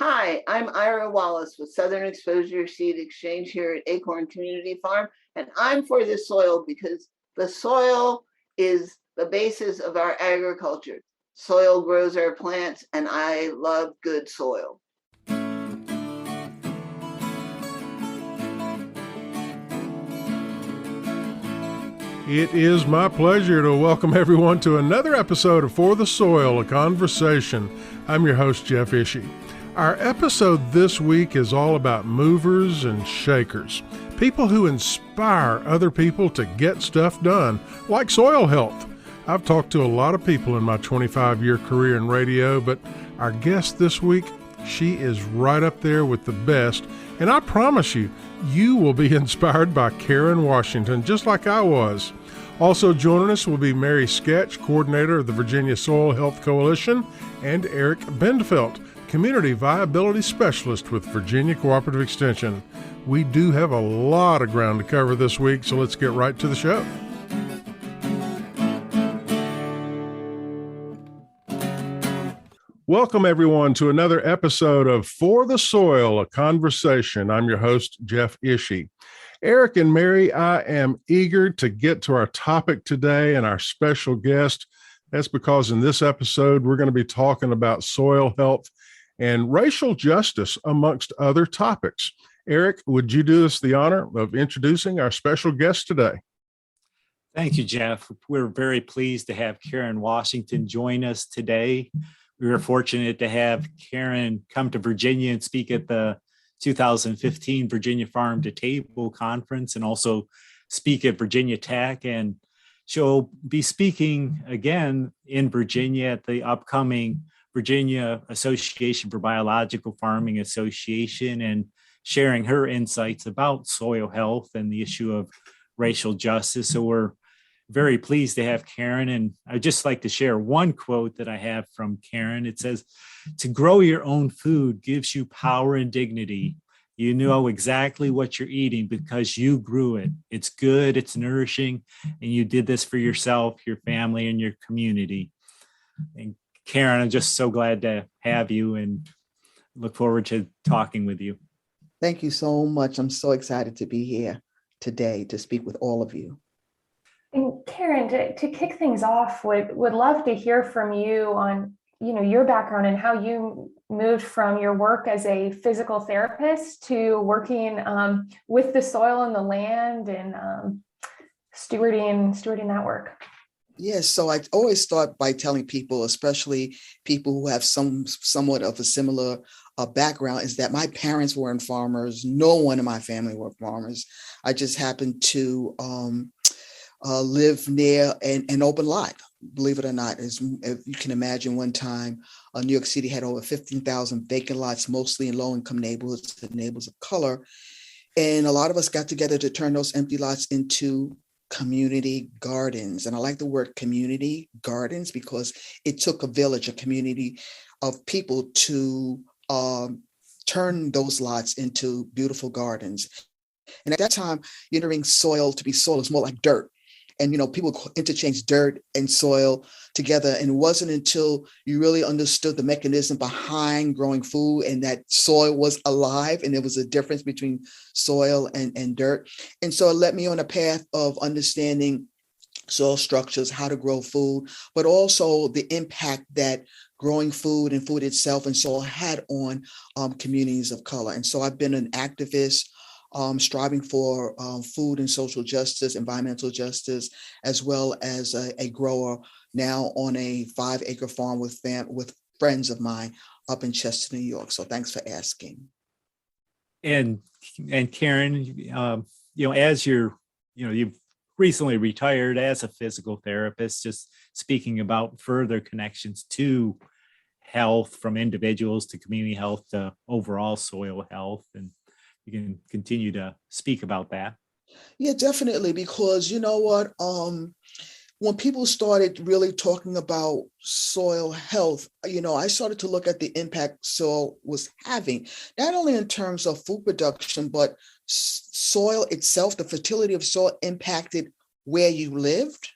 Hi, I'm Ira Wallace with Southern Exposure Seed Exchange here at Acorn Community Farm, and I'm for the soil because the soil is the basis of our agriculture. Soil grows our plants, and I love good soil. It is my pleasure to welcome everyone to another episode of For the Soil, a Conversation. I'm your host, Jeff Ishee. Our episode this week is all about movers and shakers, people who inspire other people to get stuff done, like soil health. I've talked to a lot of people in my 25-year career in radio, but our guest this week, she is right up there with the best, and I promise you, you will be inspired by Karen Washington, just like I was. Also joining us will be Mary Sketch, coordinator of the Virginia Soil Health Coalition, and Eric Bendfeldt, Community Viability Specialist with Virginia Cooperative Extension. We do have a lot of ground to cover this week, so let's get right to the show. Welcome, everyone, to another episode of For the Soil, a Conversation. I'm your host, Jeff Ishee. Eric and Mary, I am eager to get to our topic today and our special guest. That's because in this episode, we're going to be talking about soil health and racial justice, amongst other topics. Eric, would you do us the honor of introducing our special guest today? Thank you, Jeff. We're very pleased to have Karen Washington join us today. We were fortunate to have Karen come to Virginia and speak at the 2015 Virginia Farm to Table Conference and also speak at Virginia Tech. And she'll be speaking again in Virginia at the upcoming Virginia Association for Biological Farming Association and sharing her insights about soil health and the issue of racial justice. So we're very pleased to have Karen. And I'd just like to share one quote that I have from Karen. It says, "To grow your own food gives you power and dignity. You know exactly what you're eating because you grew it. It's good, it's nourishing, and you did this for yourself, your family, and your community." And Karen, I'm just so glad to have you and look forward to talking with you. Thank you so much. I'm so excited to be here today to speak with all of you. And Karen, to kick things off, would love to hear from you on, your background and how you moved from your work as a physical therapist to working with the soil and the land and stewarding that work. Yes, so I always start by telling people, especially people who have somewhat of a similar background, is that my parents weren't farmers. No one in my family were farmers. I just happened to live near an open lot. Believe it or not, as you can imagine, one time New York City had over 15,000 vacant lots, mostly in low-income neighborhoods and neighborhoods of color. And a lot of us got together to turn those empty lots into community gardens. And I like the word community gardens because it took a village, a community of people to turn those lots into beautiful gardens. And at that time, entering soil to be soil is more like dirt. And, people interchange dirt and soil together. And it wasn't until you really understood the mechanism behind growing food and that soil was alive and there was a difference between soil and dirt. And so it led me on a path of understanding soil structures, how to grow food, but also the impact that growing food and food itself and soil had on communities of color. And so I've been an activist striving for food and social justice, environmental justice, as well as a grower now on a 5-acre farm with friends of mine up in Chester, New York. So thanks for asking. And Karen, as you've recently retired as a physical therapist, just speaking about further connections to health from individuals to community health to overall soil health, and you can continue to speak about that. Yeah, definitely. Because you know what? When people started really talking about soil health, I started to look at the impact soil was having, not only in terms of food production, but soil itself, the fertility of soil impacted where you lived,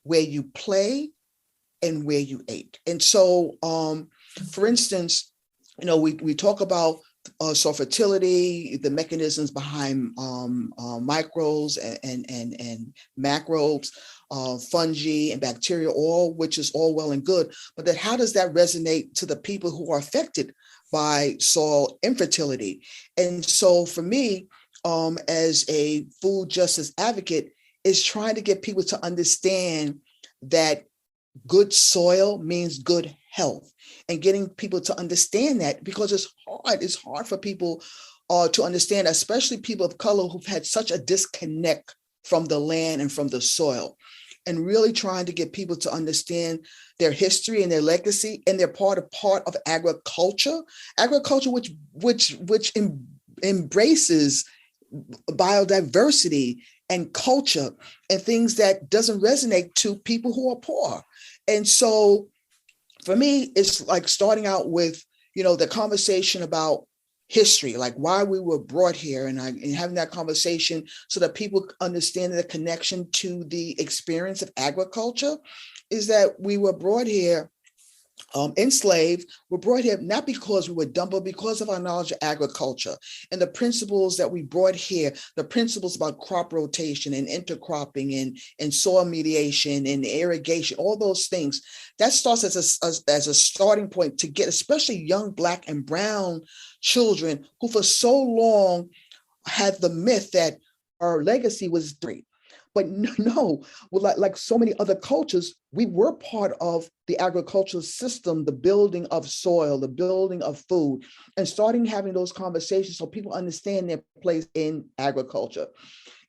where you play, and where you ate. And so, for instance, we talk about soil fertility, the mechanisms behind microbes and macrobes, fungi and bacteria, all which is all well and good. But then how does that resonate to the people who are affected by soil infertility? And so for me, as a food justice advocate, is trying to get people to understand that good soil means good health, and getting people to understand that, because it's hard for people to understand, especially people of color who've had such a disconnect from the land and from the soil, and really trying to get people to understand their history and their legacy, and they're part of agriculture, which embraces biodiversity and culture and things that doesn't resonate to people who are poor. And so for me, it's like starting out with, the conversation about history, like why we were brought here, and having that conversation so that people understand the connection to the experience of agriculture is that we were brought here enslaved. We're brought here not because we were dumb, but because of our knowledge of agriculture and the principles that we brought here, the principles about crop rotation and intercropping and soil mediation and irrigation, all those things. That starts as a starting point to get especially young Black and brown children who for so long had the myth that our legacy was great. But no, like so many other cultures, we were part of the agricultural system, the building of soil, the building of food, and starting having those conversations so people understand their place in agriculture.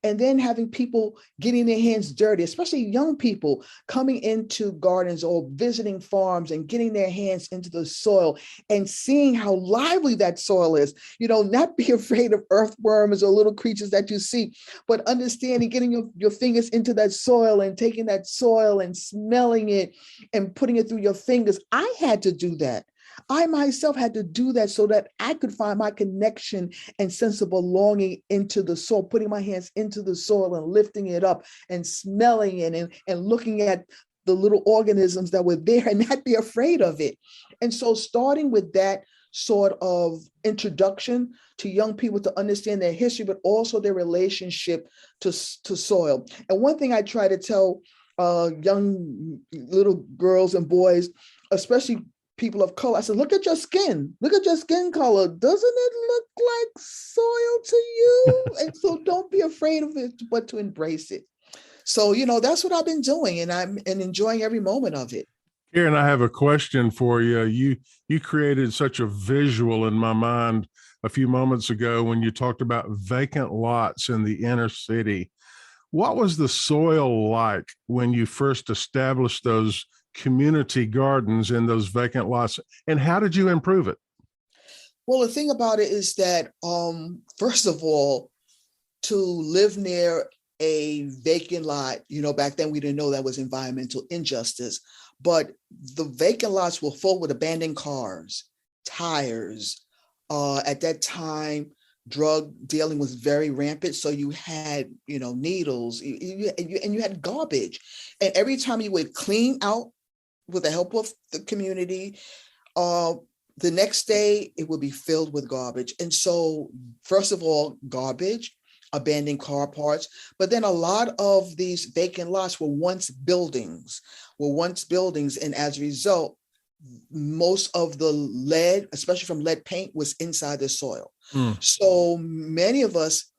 And then having people getting their hands dirty, especially young people coming into gardens or visiting farms and getting their hands into the soil and seeing how lively that soil is. Not be afraid of earthworms or little creatures that you see, but understanding, getting your fingers into that soil and taking that soil and smelling it and putting it through your fingers. I had to do that. I myself had to do that so that I could find my connection and sense of belonging into the soil, putting my hands into the soil and lifting it up and smelling it and looking at the little organisms that were there and not be afraid of it. And so starting with that sort of introduction to young people to understand their history, but also their relationship to soil. And one thing I try to tell young little girls and boys, especially people of color, I said, look at your skin color. Doesn't it look like soil to you? And so don't be afraid of it, but to embrace it. So, that's what I've been doing, and I'm enjoying every moment of it. Karen, I have a question for you. You created such a visual in my mind a few moments ago when you talked about vacant lots in the inner city. What was the soil like when you first established those community gardens in those vacant lots, and how did you improve it? Well, the thing about it is that, first of all, to live near a vacant lot, back then we didn't know that was environmental injustice, but the vacant lots were full with abandoned cars, tires. At that time, drug dealing was very rampant. So you had, needles, and you had garbage. And every time you would clean out with the help of the community, the next day it would be filled with garbage. And so, first of all, garbage, abandoned car parts, but then a lot of these vacant lots were once buildings. And as a result, most of the lead, especially from lead paint, was inside the soil. So many of us,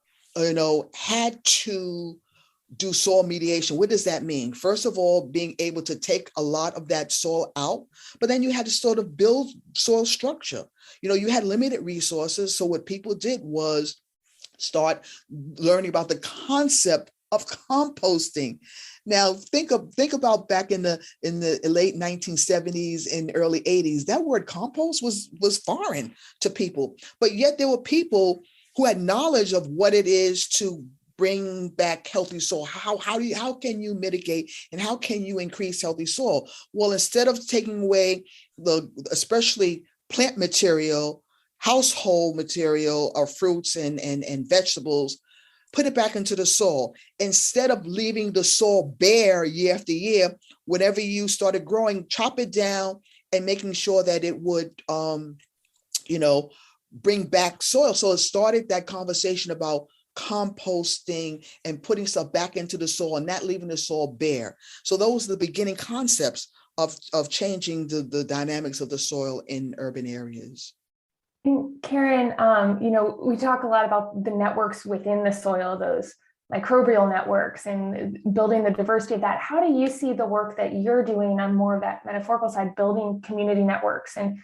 had to do soil mediation. What does that mean? First of all, being able to take a lot of that soil out, but then you had to sort of build soil structure. You had limited resources. So what people did was start learning about the concept of composting. Now, think about back in the late 1970s and early 80s. That word compost was foreign to people, but yet there were people who had knowledge of what it is to bring back healthy soil. How can you mitigate and how can you increase healthy soil? Well, instead of taking away especially plant material, household material or fruits and vegetables, put it back into the soil. Instead of leaving the soil bare year after year, whenever you started growing, chop it down and making sure that it would bring back soil. So it started that conversation about composting and putting stuff back into the soil and not leaving the soil bare. So those are the beginning concepts of changing the dynamics of the soil in urban areas. Karen, we talk a lot about the networks within the soil, those microbial networks, and building the diversity of that. How do you see the work that you're doing on more of that metaphorical side, building community networks? And,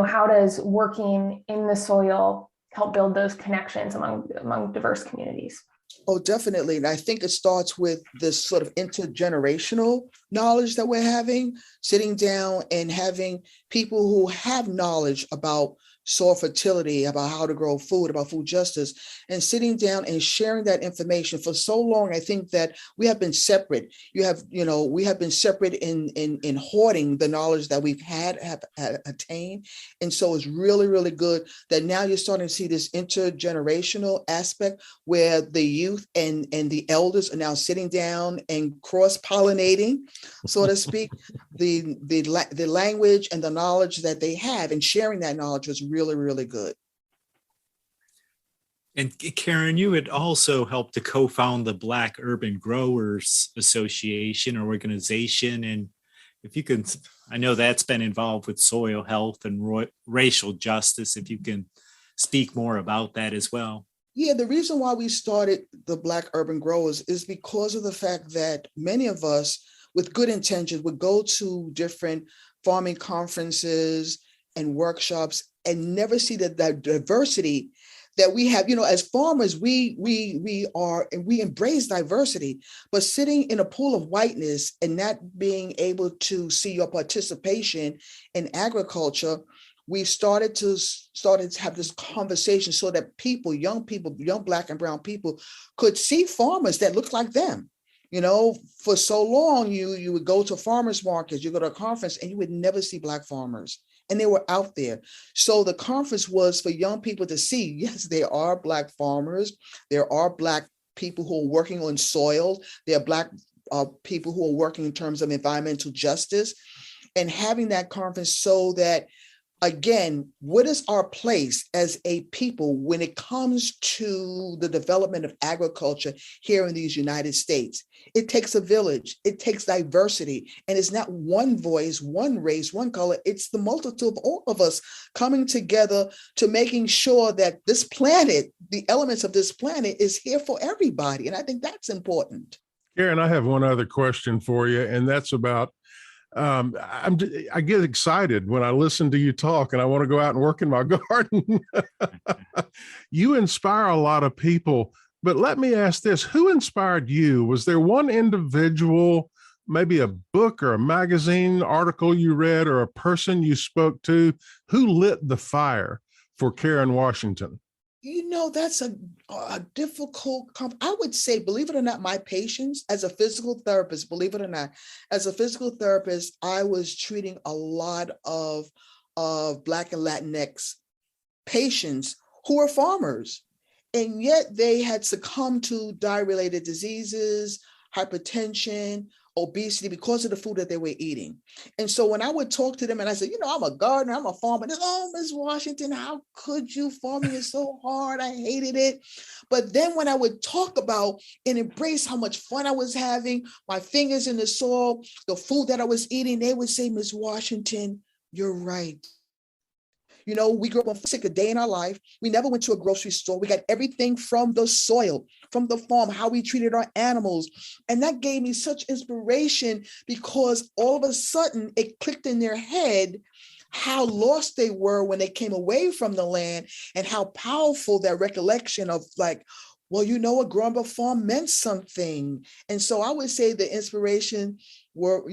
how does working in the soil help build those connections among diverse communities? Oh, definitely. And I think it starts with this sort of intergenerational knowledge that we're having, sitting down and having people who have knowledge about soil fertility, about how to grow food, about food justice, and sitting down and sharing that information. For so long, I think that we have been separate. We have been separate in hoarding the knowledge that we've have attained. And so it's really, really good that now you're starting to see this intergenerational aspect where the youth and the elders are now sitting down and cross-pollinating, so to speak, the language and the knowledge that they have, and sharing that knowledge was really, really good. And Karen, you had also helped to co-found the Black Urban Growers Association or organization. And if you can, I know that's been involved with soil health and racial justice. If you can speak more about that as well. Yeah, the reason why we started the Black Urban Growers is because of the fact that many of us with good intentions would go to different farming conferences and workshops and never see the diversity that we have. As farmers, we embrace diversity, but sitting in a pool of whiteness and not being able to see your participation in agriculture, we started to have this conversation so that young Black and brown people could see farmers that look like them. For so long, you would go to farmers markets, you go to a conference, and you would never see Black farmers. And they were out there. So the conference was for young people to see, yes, there are Black farmers. There are Black people who are working on soil. There are Black people who are working in terms of environmental justice. And having that conference so that, again, what is our place as a people when it comes to the development of agriculture here in these United States? It takes a village, it takes diversity, and it's not one voice, one race, one color. It's the multitude of all of us coming together to making sure that this planet, the elements of this planet, is here for everybody. And I think that's important. Karen, I have one other question for you, and that's about I get excited when I listen to you talk and I want to go out and work in my garden. You inspire a lot of people, but let me ask this, who inspired you? Was there one individual, maybe a book or a magazine article you read or a person you spoke to who lit the fire for Karen Washington? That's a difficult, I would say, believe it or not, my patients as a physical therapist, believe it or not, as a physical therapist, I was treating a lot of Black and Latinx patients who were farmers, and yet they had succumbed to diet-related diseases, hypertension, obesity because of the food that they were eating. And so when I would talk to them and I said, I'm a gardener, I'm a farmer. And oh, Ms. Washington, how could you? Farming is so hard. I hated it. But then when I would talk about and embrace how much fun I was having, my fingers in the soil, the food that I was eating, they would say, Ms. Washington, you're right. We grew up sick a day in our life. We never went to a grocery store. We got everything from the soil, from the farm, how we treated our animals. And that gave me such inspiration because all of a sudden it clicked in their head how lost they were when they came away from the land and how powerful that recollection of growing up farm meant something. And so I would say the inspiration were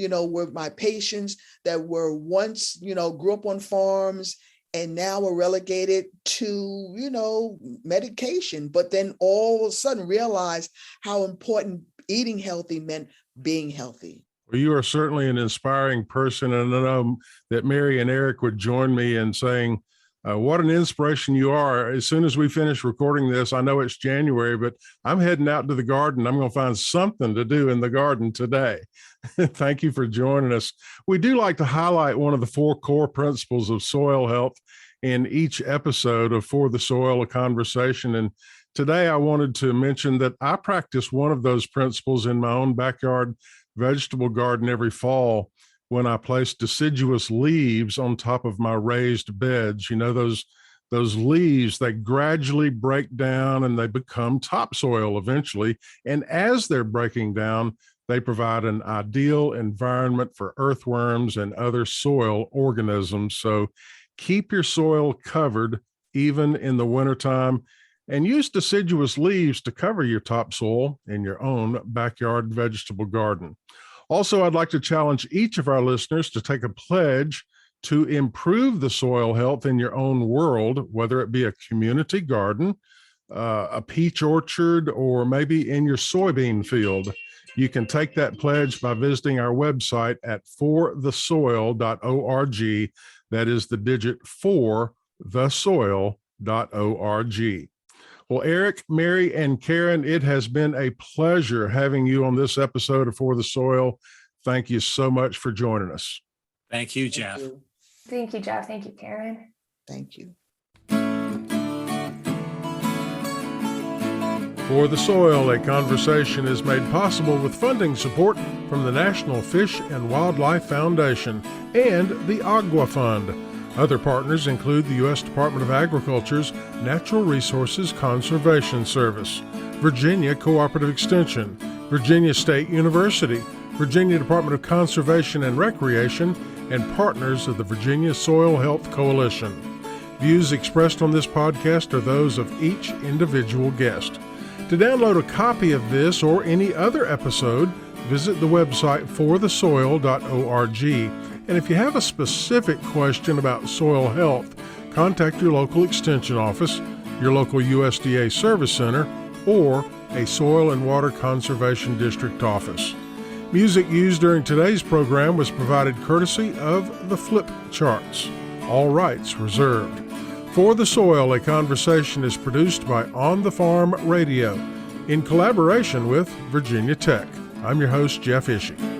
my patients that were once, grew up on farms and now are relegated to, medication, but then all of a sudden realize how important eating healthy meant being healthy. Well, you are certainly an inspiring person. And I know that Mary and Eric would join me in saying, what an inspiration you are. As soon as we finish recording this, I know it's January, but I'm heading out to the garden. I'm going to find something to do in the garden today. Thank you for joining us. We do like to highlight one of the 4 core principles of soil health, in each episode of For the Soil, a Conversation. And today I wanted to mention that I practice one of those principles in my own backyard vegetable garden every fall when I place deciduous leaves on top of my raised beds. You know, those leaves, they gradually break down and they become topsoil eventually. And as they're breaking down, they provide an ideal environment for earthworms and other soil organisms. So keep your soil covered even in the wintertime, and use deciduous leaves to cover your topsoil in your own backyard vegetable garden. Also, I'd like to challenge each of our listeners to take a pledge to improve the soil health in your own world, whether it be a community garden, a peach orchard, or maybe in your soybean field. You can take that pledge by visiting our website at forthesoil.org. That is the digit 4thesoil.org. Well, Eric, Mary, and Karen, it has been a pleasure having you on this episode of For the Soil. Thank you so much for joining us. Thank you, Jeff. Thank you, Jeff. Thank you, Karen. Thank you. For the Soil, a Conversation is made possible with funding support from the National Fish and Wildlife Foundation and the Agua Fund. Other partners include the U.S. Department of Agriculture's Natural Resources Conservation Service, Virginia Cooperative Extension, Virginia State University, Virginia Department of Conservation and Recreation, and partners of the Virginia Soil Health Coalition. Views expressed on this podcast are those of each individual guest. To download a copy of this or any other episode, visit the website forthesoil.org. And if you have a specific question about soil health, contact your local extension office, your local USDA service center, or a Soil and Water Conservation District office. Music used during today's program was provided courtesy of the Flip Charts. All rights reserved. For the Soil, a Conversation is produced by On the Farm Radio in collaboration with Virginia Tech. I'm your host, Jeff Ishee.